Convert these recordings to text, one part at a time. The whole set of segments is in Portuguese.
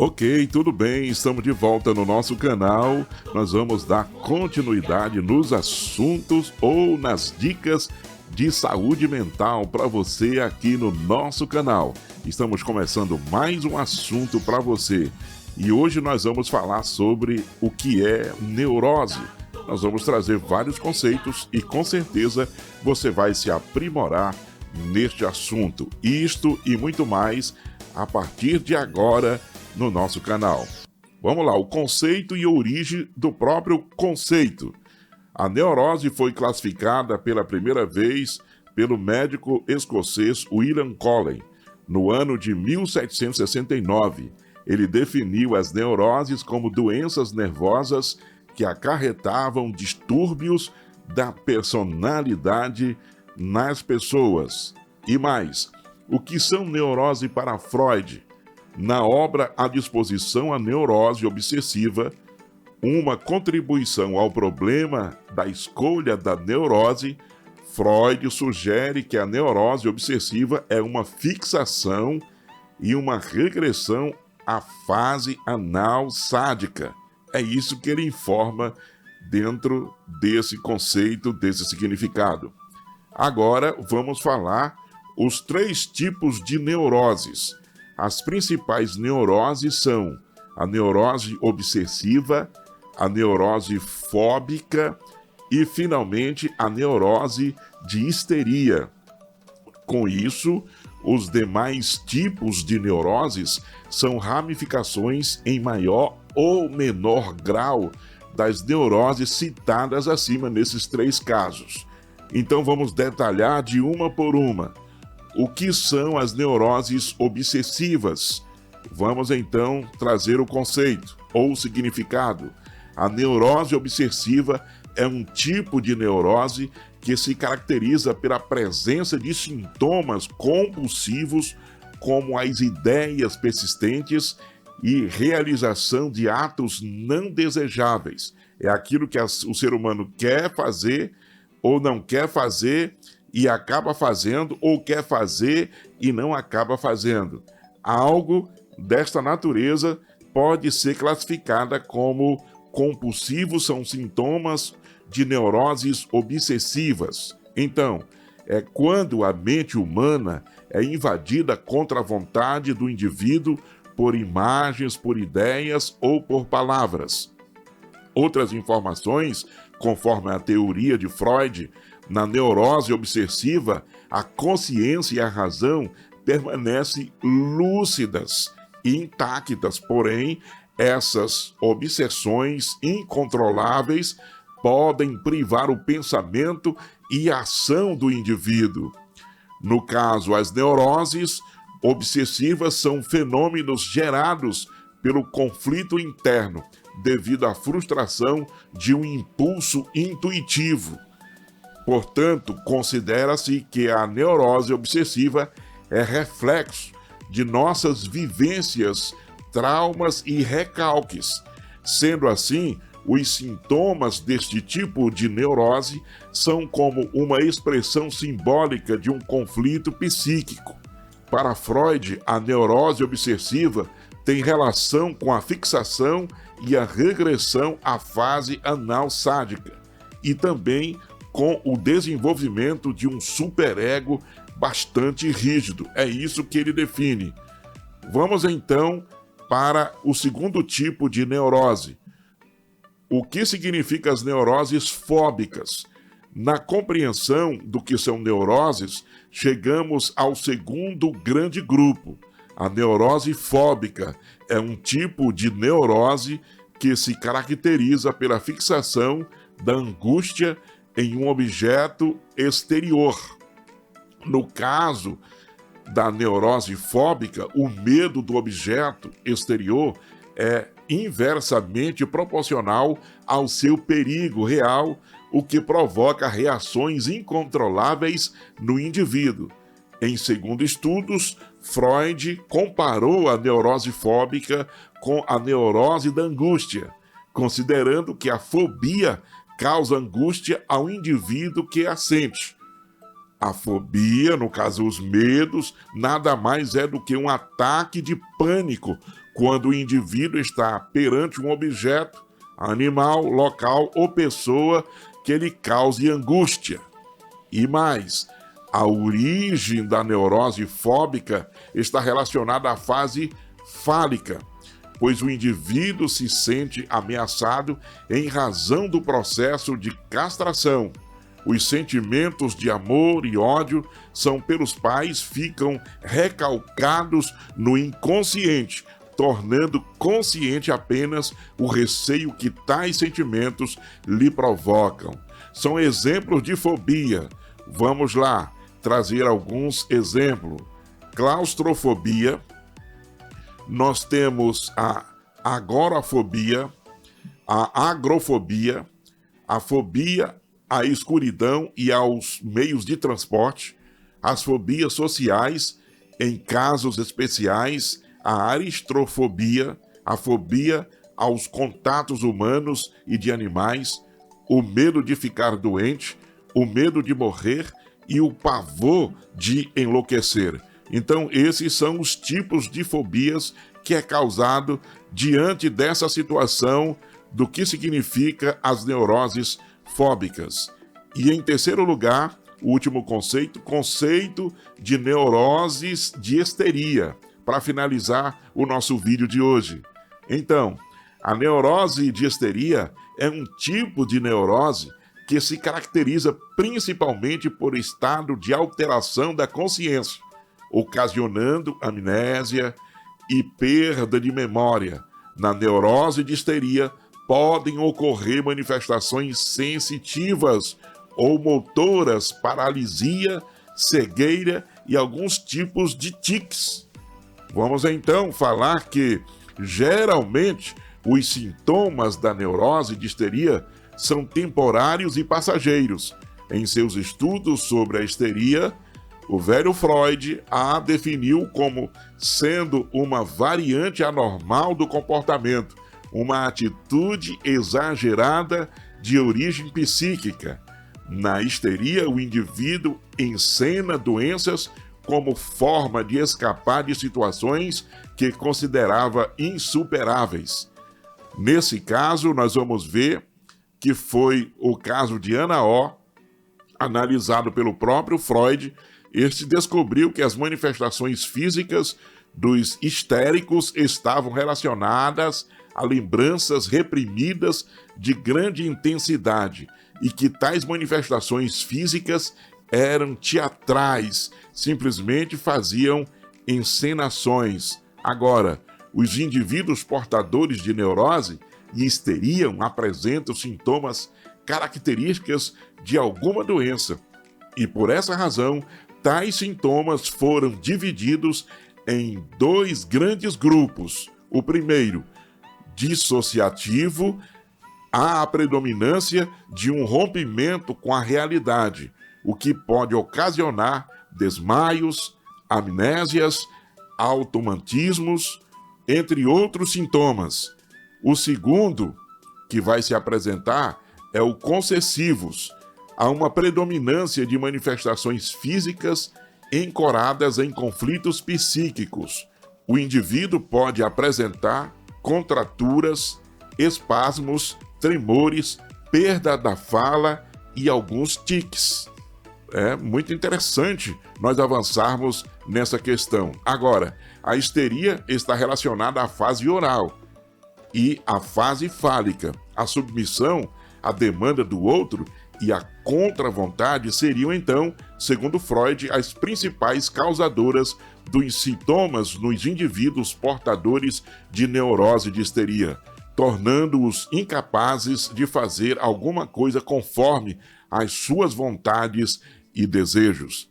Ok, tudo bem, estamos de volta no nosso canal. Nós vamos dar continuidade nos assuntos ou nas dicas de saúde mental para você aqui no nosso canal. Estamos começando mais um assunto para você e hoje nós vamos falar sobre o que é neurose. Nós vamos trazer vários conceitos e com certeza você vai se aprimorar neste assunto. Isto e muito mais a partir de agora no nosso canal. Vamos lá, o conceito e a origem do próprio conceito. A neurose foi classificada pela primeira vez pelo médico escocês William Collen, no ano de 1769. Ele definiu as neuroses como doenças nervosas que acarretavam distúrbios da personalidade nas pessoas. E mais, o que são neurose para Freud? Na obra A Disposição à Neurose Obsessiva, uma contribuição ao problema da escolha da neurose, Freud sugere que a neurose obsessiva é uma fixação e uma regressão à fase anal sádica. É isso que ele informa dentro desse conceito, desse significado. Agora vamos falar os 3 tipos de neuroses. As principais neuroses são a neurose obsessiva, a neurose fóbica e, finalmente, a neurose de histeria. Com isso, os demais tipos de neuroses são ramificações em maior ou menor grau das neuroses citadas acima nesses 3 casos. Então vamos detalhar de uma por uma. O que são as neuroses obsessivas? Vamos então trazer o conceito ou o significado. A neurose obsessiva é um tipo de neurose que se caracteriza pela presença de sintomas compulsivos, como as ideias persistentes e realização de atos não desejáveis. É aquilo que o ser humano quer fazer ou não quer fazer e acaba fazendo, ou quer fazer e não acaba fazendo. Algo desta natureza pode ser classificada como compulsivo, são sintomas de neuroses obsessivas. Então, é quando a mente humana é invadida contra a vontade do indivíduo por imagens, por ideias ou por palavras. Outras informações, conforme a teoria de Freud, na neurose obsessiva, a consciência e a razão permanecem lúcidas e intactas, porém, essas obsessões incontroláveis podem privar o pensamento e a ação do indivíduo. No caso, as neuroses obsessivas são fenômenos gerados pelo conflito interno, devido à frustração de um impulso intuitivo. Portanto, considera-se que a neurose obsessiva é reflexo de nossas vivências, traumas e recalques. Sendo assim, os sintomas deste tipo de neurose são como uma expressão simbólica de um conflito psíquico. Para Freud, a neurose obsessiva tem relação com a fixação e a regressão à fase anal sádica e também com o desenvolvimento de um superego bastante rígido. É isso que ele define. Vamos então para o segundo tipo de neurose. O que significa as neuroses fóbicas? Na compreensão do que são neuroses, chegamos ao segundo grande grupo. A neurose fóbica é um tipo de neurose que se caracteriza pela fixação da angústia em um objeto exterior. No caso da neurose fóbica, o medo do objeto exterior é inversamente proporcional ao seu perigo real, o que provoca reações incontroláveis no indivíduo. Em segundo estudos, Freud comparou a neurose fóbica com a neurose da angústia, considerando que a fobia causa angústia ao indivíduo que a sente. A fobia, no caso os medos, nada mais é do que um ataque de pânico quando o indivíduo está perante um objeto, animal, local ou pessoa que lhe cause angústia. E mais, a origem da neurose fóbica está relacionada à fase fálica, pois o indivíduo se sente ameaçado em razão do processo de castração. Os sentimentos de amor e ódio são pelos pais ficam recalcados no inconsciente, tornando consciente apenas o receio que tais sentimentos lhe provocam. São exemplos de fobia. Vamos lá trazer alguns exemplos. Claustrofobia, nós temos a agorafobia, a agrofobia, a fobia à escuridão e aos meios de transporte, as fobias sociais, em casos especiais, a aristrofobia, a fobia aos contatos humanos e de animais, o medo de ficar doente, o medo de morrer e o pavor de enlouquecer. Então, esses são os tipos de fobias que é causado diante dessa situação do que significa as neuroses fóbicas. E em terceiro lugar, o último conceito de neuroses de histeria, para finalizar o nosso vídeo de hoje. Então, a neurose de histeria é um tipo de neurose que se caracteriza principalmente por estado de alteração da consciência, ocasionando amnésia e perda de memória. Na neurose de histeria, podem ocorrer manifestações sensitivas ou motoras, paralisia, cegueira e alguns tipos de tics. Vamos então falar que, geralmente, os sintomas da neurose de histeria são temporários e passageiros. Em seus estudos sobre a histeria, o velho Freud a definiu como sendo uma variante anormal do comportamento, uma atitude exagerada de origem psíquica. Na histeria, o indivíduo encena doenças como forma de escapar de situações que considerava insuperáveis. Nesse caso, nós vamos ver que foi o caso de Ana O, analisado pelo próprio Freud. Este descobriu que as manifestações físicas dos histéricos estavam relacionadas a lembranças reprimidas de grande intensidade e que tais manifestações físicas eram teatrais, simplesmente faziam encenações. Agora, os indivíduos portadores de neurose e histeria apresentam sintomas características de alguma doença e, por essa razão, tais sintomas foram divididos em dois grandes grupos. O primeiro, dissociativo, há a predominância de um rompimento com a realidade, o que pode ocasionar desmaios, amnésias, automatismos, entre outros sintomas. O segundo, que vai se apresentar, é o concessivos. Há uma predominância de manifestações físicas encoradas em conflitos psíquicos. O indivíduo pode apresentar contraturas, espasmos, tremores, perda da fala e alguns tiques. É muito interessante nós avançarmos nessa questão. Agora, a histeria está relacionada à fase oral e à fase fálica. A submissão à demanda do outro e a contra-vontade seriam, então, segundo Freud, as principais causadoras dos sintomas nos indivíduos portadores de neurose de histeria, tornando-os incapazes de fazer alguma coisa conforme as suas vontades e desejos.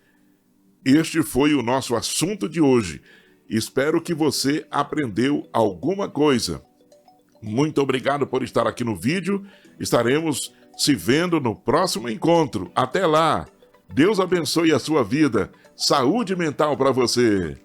Este foi o nosso assunto de hoje. Espero que você aprendeu alguma coisa. Muito obrigado por estar aqui no vídeo. Estaremos se vendo no próximo encontro. Até lá! Deus abençoe a sua vida. Saúde mental para você!